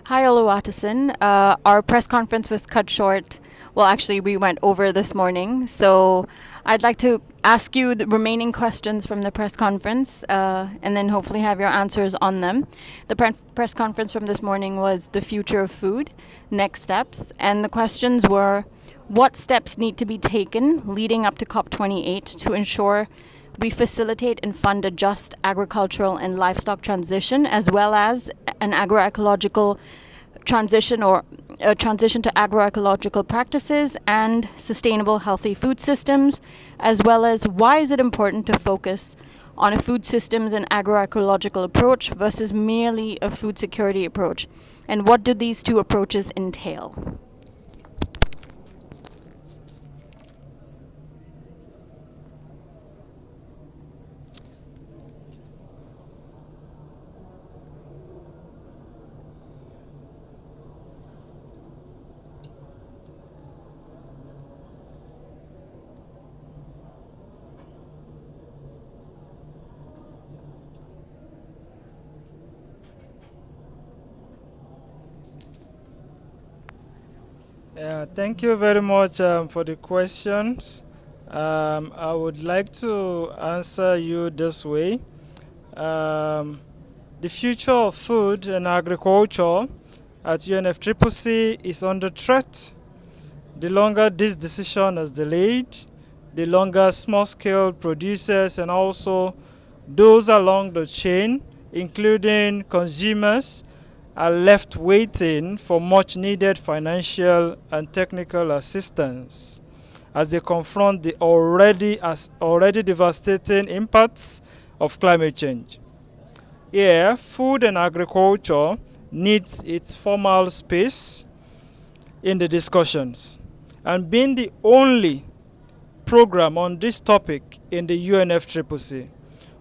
Hi, Oluwatosin. Our press conference was cut short. Well, actually, we went over this morning. So I'd like to ask you the remaining questions from the press conference and then hopefully have your answers on them. The press conference from this morning was the future of food, next steps. And the questions were, what steps need to be taken leading up to COP28 to ensure we facilitate and fund a just agricultural and livestock transition, as well as an agroecological transition or a transition to agroecological practices and sustainable healthy food systems, as well as why is it important to focus on a food systems and agroecological approach versus merely a food security approach, and what do these two approaches entail? Yeah, thank you very much for the questions. I would like to answer you this way. The future of food and agriculture at UNFCCC is under threat. The longer this decision is delayed, the longer small-scale producers and also those along the chain, including consumers, are left waiting for much needed financial and technical assistance as they confront the already devastating impacts of climate change. Here, food and agriculture needs its formal space in the discussions. And being the only program on this topic in the UNFCCC,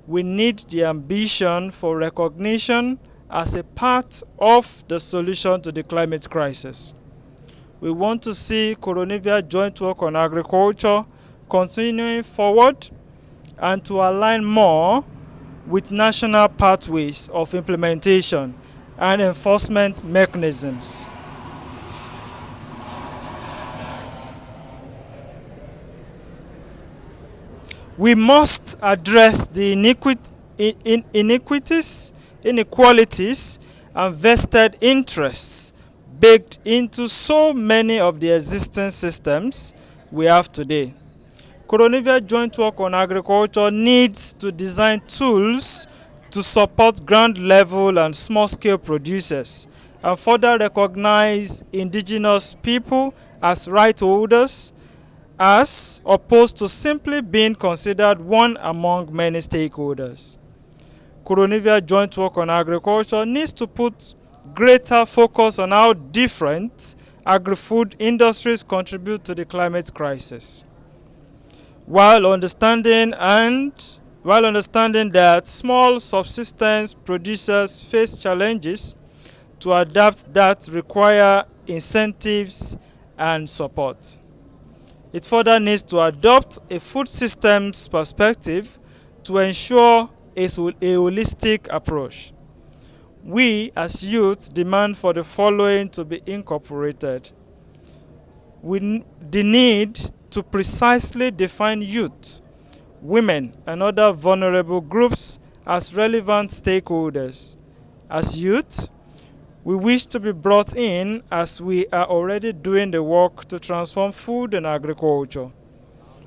we need the ambition for recognition as a part of the solution to the climate crisis. We want to see Coronavia joint work on agriculture continuing forward and to align more with national pathways of implementation and enforcement mechanisms. We must address the inequalities, and vested interests baked into so many of the existing systems we have today. Coronavia Joint Work on Agriculture needs to design tools to support ground-level and small-scale producers and further recognize indigenous people as right holders as opposed to simply being considered one among many stakeholders. Coronavia Joint Work on Agriculture needs to put greater focus on how different agri-food industries contribute to the climate crisis, while understanding that small subsistence producers face challenges to adapt that require incentives and support. It further needs to adopt a food systems perspective to ensure a holistic approach. We as youth demand for the following to be incorporated. The need to precisely define youth, women, and other vulnerable groups as relevant stakeholders. As youth, we wish to be brought in as we are already doing the work to transform food and agriculture,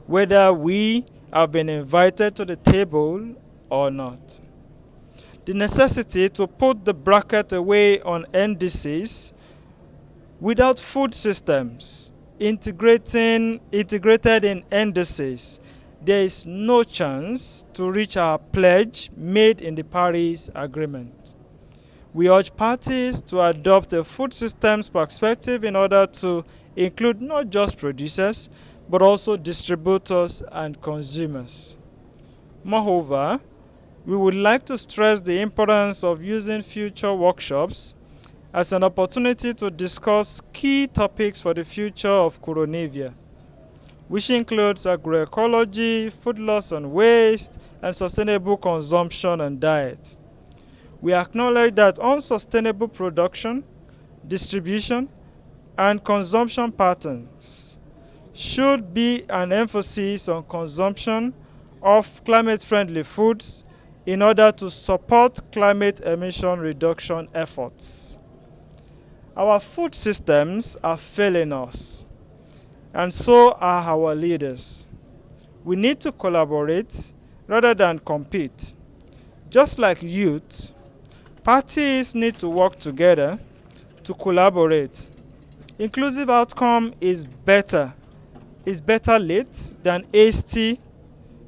whether we have been invited to the table or not. The necessity to put the bracket away on NDCs without food systems integrated in NDCs, there is no chance to reach our pledge made in the Paris Agreement. We urge parties to adopt a food systems perspective in order to include not just producers, but also distributors and consumers. Moreover, we would like to stress the importance of using future workshops as an opportunity to discuss key topics for the future of Coronavia, which includes agroecology, food loss and waste, and sustainable consumption and diet. We acknowledge that unsustainable production, distribution, and consumption patterns. Should be an emphasis on consumption of climate-friendly foods in order to support climate emission reduction efforts. Our food systems are failing us, and so are our leaders. We need to collaborate rather than compete. Just like youth, parties need to work together to collaborate. Inclusive outcome is better late than hasty,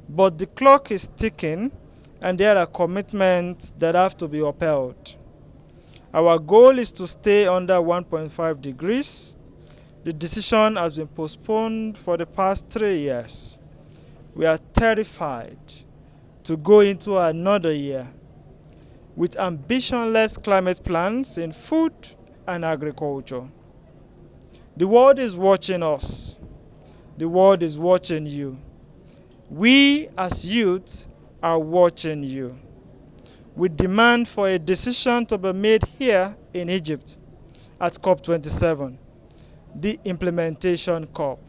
but the clock is ticking and there are commitments that have to be upheld. Our goal is to stay under 1.5 degrees. The decision has been postponed for the past 3 years. We are terrified to go into another year with ambitionless climate plans in food and agriculture. The world is watching us. The world is watching you. We as youth are watching you. We demand for a decision to be made here in Egypt at COP27, the implementation COP.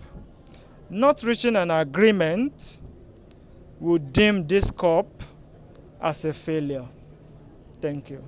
Not reaching an agreement would deem this COP as a failure. Thank you.